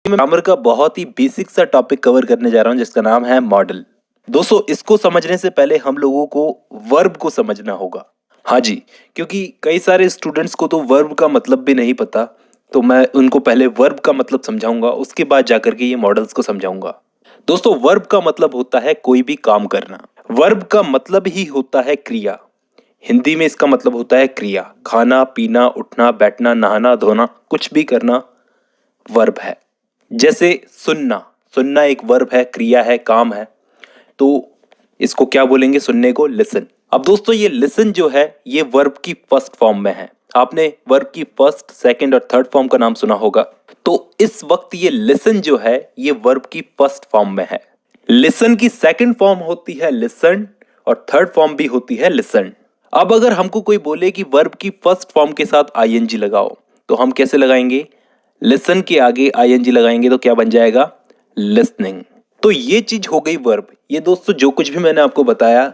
मैं ग्रामर का बहुत ही बेसिक सा टॉपिक कवर करने जा रहा हूँ जिसका नाम है मॉडल। दोस्तों, इसको समझने से पहले हम लोगों को वर्ब को समझना होगा। हाँ जी, क्योंकि कई सारे स्टूडेंट्स को तो वर्ब का मतलब भी नहीं पता, तो मैं उनको पहले वर्ब का मतलब समझाऊंगा, उसके बाद जाकर के ये मॉडल्स को समझाऊंगा। दोस्तों, वर्ब का मतलब होता है कोई भी काम करना। वर्ब का मतलब ही होता है क्रिया। हिंदी में इसका मतलब होता है क्रिया। खाना, पीना, उठना, बैठना, नहाना, धोना, कुछ भी करना वर्ब है। जैसे सुनना, सुनना एक वर्ब है, क्रिया है, काम है। तो इसको क्या बोलेंगे? सुनने को लिसन। अब दोस्तों, ये लिसन जो है ये वर्ब की फर्स्ट फॉर्म में है। आपने वर्ब की फर्स्ट, सेकंड और थर्ड फॉर्म का नाम सुना होगा। तो इस वक्त ये लिसन जो है ये वर्ब की फर्स्ट फॉर्म में है। लिसन की सेकंड फॉर्म होती है लिसन और थर्ड फॉर्म भी होती है लिसन। अब अगर हमको कोई बोले कि वर्ब की फर्स्ट फॉर्म के साथ आईएनजी लगाओ, तो हम कैसे लगाएंगे? लिसन के आगे आईएनजी लगाएंगे तो क्या बन जाएगा? लिसनिंग। तो ये चीज हो गई वर्ब। ये दोस्तों जो कुछ भी मैंने आपको बताया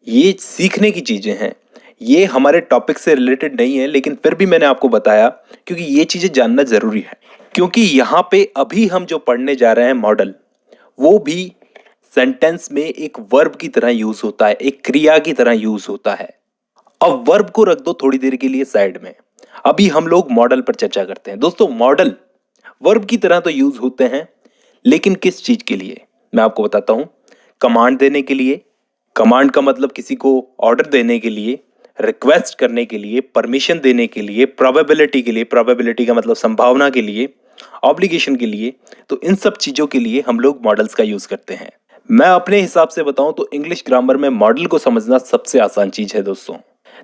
ये सीखने की चीजें हैं। ये हमारे टॉपिक से रिलेटेड नहीं है, लेकिन फिर भी मैंने आपको बताया क्योंकि ये चीजें जानना जरूरी है। क्योंकि यहाँ पे अभी हम जो पढ़ने जा रहे हैं मॉडल, वो भी सेंटेंस में एक वर्ब की तरह यूज होता है, एक क्रिया की तरह यूज होता है। अब वर्ब को रख दो थोड़ी देर के लिए साइड में, अभी हम लोग मॉडल पर चर्चा करते हैं। दोस्तों, मॉडल वर्ब की तरह तो यूज होते हैं, लेकिन किस चीज के लिए मैं आपको बताता हूं। कमांड देने के लिए। कमांड का मतलब किसी को ऑर्डर देने के लिए, रिक्वेस्ट करने के लिए, परमिशन देने के लिए, प्रोबेबिलिटी के लिए, प्रोबेबिलिटी का मतलब संभावना के लिए, ऑब्लिगेशन के लिए। तो इन सब चीजों के लिए हम लोग मॉडल्स का यूज करते हैं। मैं अपने हिसाब से बताऊं तो इंग्लिश ग्रामर में मॉडल को समझना सबसे आसान चीज है दोस्तों।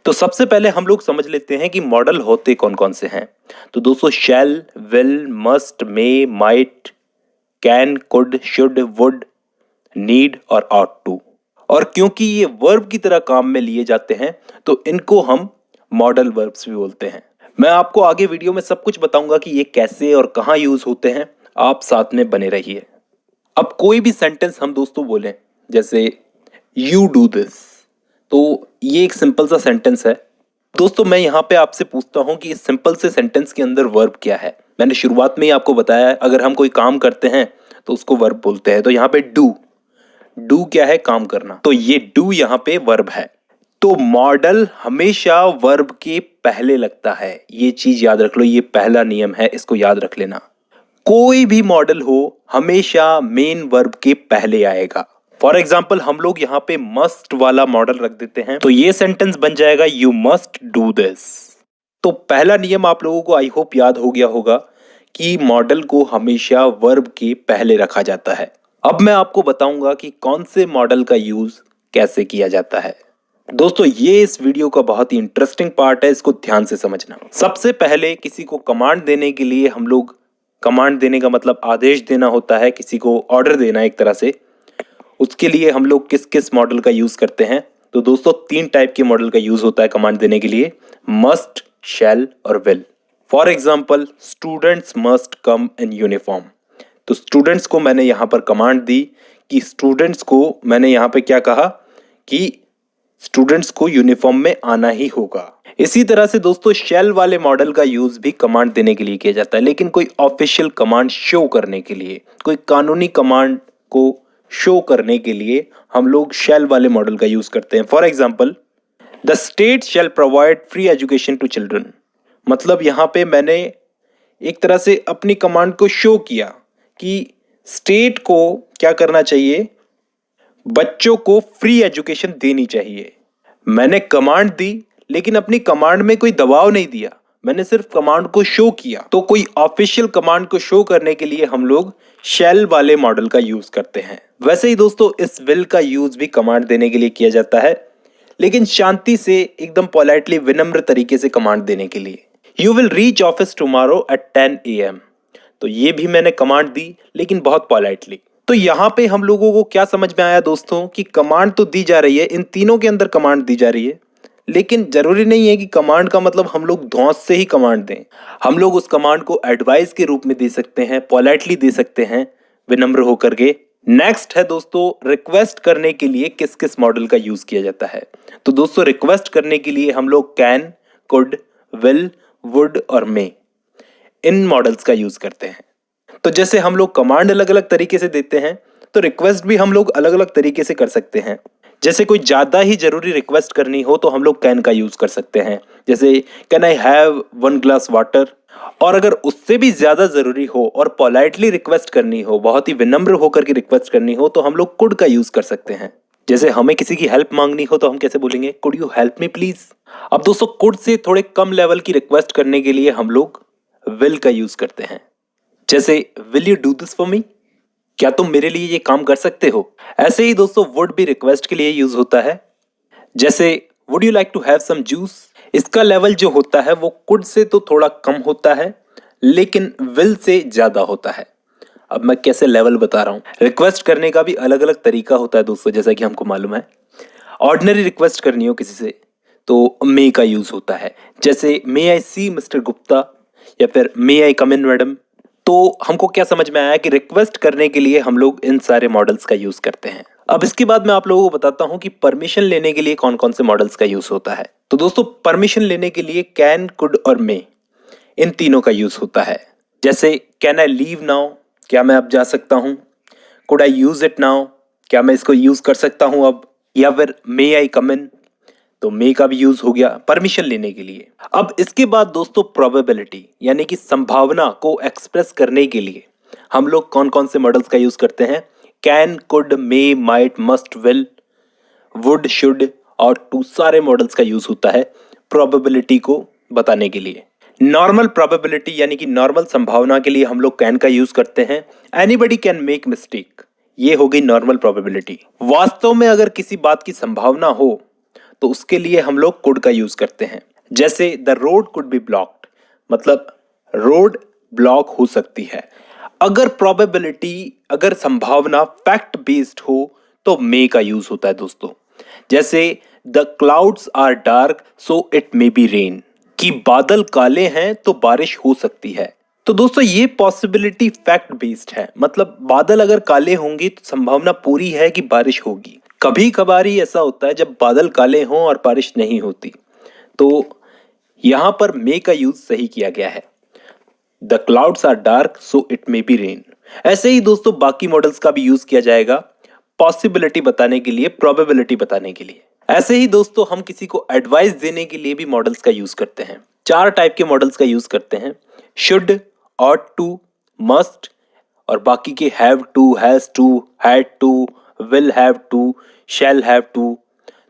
तो सबसे पहले हम लोग समझ लेते हैं कि मॉडल होते कौन कौन से हैं। तो दोस्तों, shall, will, must, may, might, can, could, should, would, need और ऑट टू। और क्योंकि ये वर्ब की तरह काम में लिए जाते हैं तो इनको हम मॉडल वर्ब्स भी बोलते हैं। मैं आपको आगे वीडियो में सब कुछ बताऊंगा कि ये कैसे और कहां यूज होते हैं। आप साथ में बने रहिए। अब कोई भी सेंटेंस हम दोस्तों बोलें, जैसे यू डू दिस, तो ये एक सिंपल सा सेंटेंस है। दोस्तों, मैं यहाँ पे आपसे पूछता हूँ कि इस सिंपल से सेंटेंस के अंदर वर्ब क्या है। मैंने शुरुआत में ही आपको बताया अगर हम कोई काम करते हैं तो उसको वर्ब बोलते हैं। तो यहाँ पे डू, डू क्या है? काम करना। तो ये डू यहाँ पे वर्ब है। तो मॉडल हमेशा वर्ब के पहले लगता है। ये चीज याद रख लो, ये पहला नियम है, इसको याद रख लेना। कोई भी मॉडल हो हमेशा मेन वर्ब के पहले आएगा। फॉर एग्जाम्पल हम लोग यहाँ पे मस्ट वाला मॉडल रख देते हैं तो ये सेंटेंस बन जाएगा यू मस्ट डू दिस। तो पहला नियम आप लोगों को आई होप याद हो गया होगा कि मॉडल को हमेशा वर्ब के पहले रखा जाता है। अब मैं आपको बताऊंगा कि कौन से मॉडल का यूज कैसे किया जाता है। दोस्तों, ये इस वीडियो का बहुत ही इंटरेस्टिंग पार्ट है, इसको ध्यान से समझना। सबसे पहले किसी को कमांड देने के लिए हम लोग, कमांड देने का मतलब आदेश देना होता है, किसी को ऑर्डर देना एक तरह से। उसके लिए हम लोग किस किस मॉडल का यूज करते हैं? तो दोस्तों, 3 टाइप के मॉडल का यूज होता है कमांड देने के लिए, मस्ट, शैल और will. For example, students must come in uniform. तो स्टूडेंट्स को मैंने यहां पर कमांड दी कि स्टूडेंट्स को, मैंने यहां पे क्या कहा कि स्टूडेंट्स को यूनिफॉर्म में आना ही होगा। इसी तरह से दोस्तों, शेल वाले मॉडल का यूज भी कमांड देने के लिए किया जाता है, लेकिन कोई ऑफिशियल कमांड शो करने के लिए, कोई कानूनी कमांड को शो करने के लिए हम लोग शेल वाले मॉडल का यूज करते हैं। For example, the state shall provide free education to children. मतलब यहां पे मैंने एक तरह से अपनी कमांड को शो किया कि स्टेट को क्या करना चाहिए, बच्चों को फ्री एजुकेशन देनी चाहिए। मैंने कमांड दी, लेकिन अपनी कमांड में कोई दबाव नहीं दिया, मैंने सिर्फ कमांड को शो किया। तो कोई ऑफिशियल कमांड को शो करने के लिए हम लोग शेल वाले मॉडल का यूज करते हैं। वैसे ही दोस्तों, इस विल का यूज भी कमांड देने के लिए किया जाता है, लेकिन शांति से, एकदम पोलाइटली, विनम्र तरीके से कमांड देने के लिए। You will reach office tomorrow at 10 AM। तो ये भी मैंने कमांड दी, लेकिन बहुत पोलाइटली। तो यहां पे हम लोगों को क्या समझ में आया दोस्तों कि कमांड तो दी जा रही है, इन तीनों के अंदर कमांड दी जा रही है, लेकिन जरूरी नहीं है कि कमांड का मतलब हम लोग धौंस से ही कमांड दें। हम लोग उस कमांड को एडवाइस के रूप में दे सकते हैं, पोलाइटली दे सकते हैं, विनम्र होकर के। नेक्स्ट है दोस्तों, रिक्वेस्ट करने के लिए किस किस मॉडल का यूज किया जाता है। तो दोस्तों, रिक्वेस्ट करने के लिए हम लोग कैन, कुड, विल, वुड और मे, इन मॉडल्स का यूज करते हैं। तो जैसे हम लोग कमांड अलग अलग तरीके से देते हैं, तो रिक्वेस्ट भी हम लोग अलग अलग तरीके से कर सकते हैं। जैसे कोई ज्यादा ही जरूरी रिक्वेस्ट करनी हो तो हम लोग कैन का यूज कर सकते हैं, जैसे can I have 1 glass water. और अगर उससे भी ज्यादा जरूरी हो और पोलाइटली रिक्वेस्ट करनी हो, बहुत ही विनम्र होकर के रिक्वेस्ट करनी हो, तो हम लोग कुड का यूज कर सकते हैं। जैसे हमें किसी की हेल्प मांगनी हो तो हम कैसे बोलेंगे, could you help me please. अब दोस्तों कुड से थोड़े कम लेवल की रिक्वेस्ट करने के लिए हम लोग विल का यूज करते हैं। जैसे will you do this for me, क्या तुम मेरे लिए ये काम कर सकते हो। ऐसे ही दोस्तों वुड भी रिक्वेस्ट के लिए यूज होता है। जैसे would you like to have some juice, इसका लेवल जो होता है वो कुड से तो थोड़ा कम होता है, लेकिन विल से ज्यादा होता है। अब मैं कैसे लेवल बता रहा हूं। रिक्वेस्ट करने का भी अलग अलग तरीका होता है दोस्तों, जैसा कि हमको मालूम है। ऑर्डिनरी रिक्वेस्ट करनी हो किसी से तो मे का यूज होता है। जैसे मे आई सी मिस्टर गुप्ता, या फिर मे आई कम इन मैडम। तो हमको क्या समझ में आया कि रिक्वेस्ट करने के लिए हम लोग इन सारे मॉडल्स का यूज करते हैं। अब इसके बाद मैं आप लोगों को बताता हूं कि परमिशन लेने के लिए कौन कौन से मॉडल्स का यूज होता है। तो दोस्तों परमिशन लेने के लिए कैन, कुड और मे, इन तीनों का यूज होता है। जैसे कैन आई लीव नाउ, क्या मैं अब जा सकता हूं। Could I use it now, क्या मैं इसको यूज कर सकता हूं अब। या फिर मे आई कम इन, तो मे का भी यूज हो गया परमिशन लेने के लिए। अब इसके बाद दोस्तों प्रोबेबिलिटी यानी कि संभावना को एक्सप्रेस करने के लिए हम लोग कौन कौन से मॉडल्स का यूज करते हैं। Can, could, may, might, must, will, would, should और टू सारे मॉडल्स का यूज होता है प्रोबेबिलिटी को बताने के लिए। नॉर्मल प्रोबेबिलिटी यानी कि नॉर्मल संभावना के लिए हम लोग कैन का यूज करते हैं। एनीबडी कैन मेक मिस्टेक, ये हो गई नॉर्मल प्रोबेबिलिटी। वास्तव में अगर किसी बात की संभावना हो तो उसके लिए हम लोग कुड का यूज करते हैं। जैसे the road could be blocked, मतलब रोड ब्लॉक हो सकती है। अगर प्रोबेबिलिटी, अगर संभावना फैक्ट बेस्ड हो तो मे का यूज होता है दोस्तों। जैसे the clouds are dark so it may be rain, कि बादल काले हैं तो बारिश हो सकती है। तो दोस्तों ये पॉसिबिलिटी फैक्ट बेस्ड है, मतलब बादल अगर काले होंगे तो संभावना पूरी है कि बारिश होगी। कभी कभारी ऐसा होता है जब बादल काले हों और बारिश नहीं होती, तो यहां पर मे का यूज सही किया गया है। The clouds are dark so it may be rain. ऐसे ही दोस्तों बाकी मॉडल्स का भी यूज किया जाएगा पॉसिबिलिटी बताने के लिए, प्रोबेबिलिटी बताने के लिए। ऐसे ही दोस्तों हम किसी को एडवाइस देने के लिए भी मॉडल्स का यूज करते हैं। 4 टाइप के मॉडल्स का यूज करते हैं, शुड, ऑट टू, मस्ट और बाकी के have to, has to, had to, will have to, shall have to.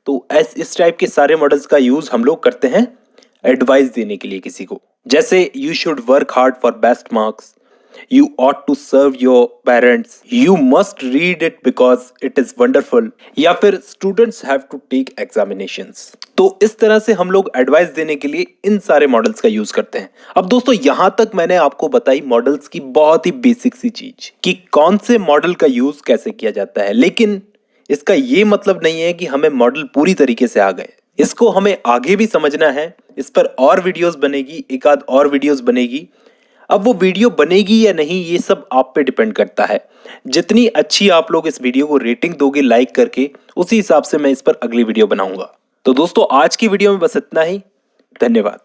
तो इस टाइप के सारे मॉडल्स का यूज हम लोग करते हैं एडवाइस देने के लिए किसी को। जैसे you should work hard for best marks, you ought to serve your parents, you must read it because it is wonderful, या फिर students have to take examinations. तो इस तरह से हम लोग एडवाइस देने के लिए इन सारे मॉडल्स का यूज करते हैं। अब दोस्तों यहां तक मैंने आपको बताई मॉडल्स की बहुत ही बेसिक सी चीज कि कौन से मॉडल का यूज कैसे किया जाता है, लेकिन इसका ये मतलब नहीं है कि हमें मॉडल पूरी तरीके से आ गए। इसको हमें आगे भी समझना है। इस पर और वीडियोस बनेगी, एक आध और वीडियोस बनेगी। अब वो वीडियो बनेगी या नहीं ये सब आप पे डिपेंड करता है। जितनी अच्छी आप लोग इस वीडियो को रेटिंग दोगे लाइक करके, उसी हिसाब से मैं इस पर अगली वीडियो बनाऊंगा। तो दोस्तों आज की वीडियो में बस इतना ही। धन्यवाद।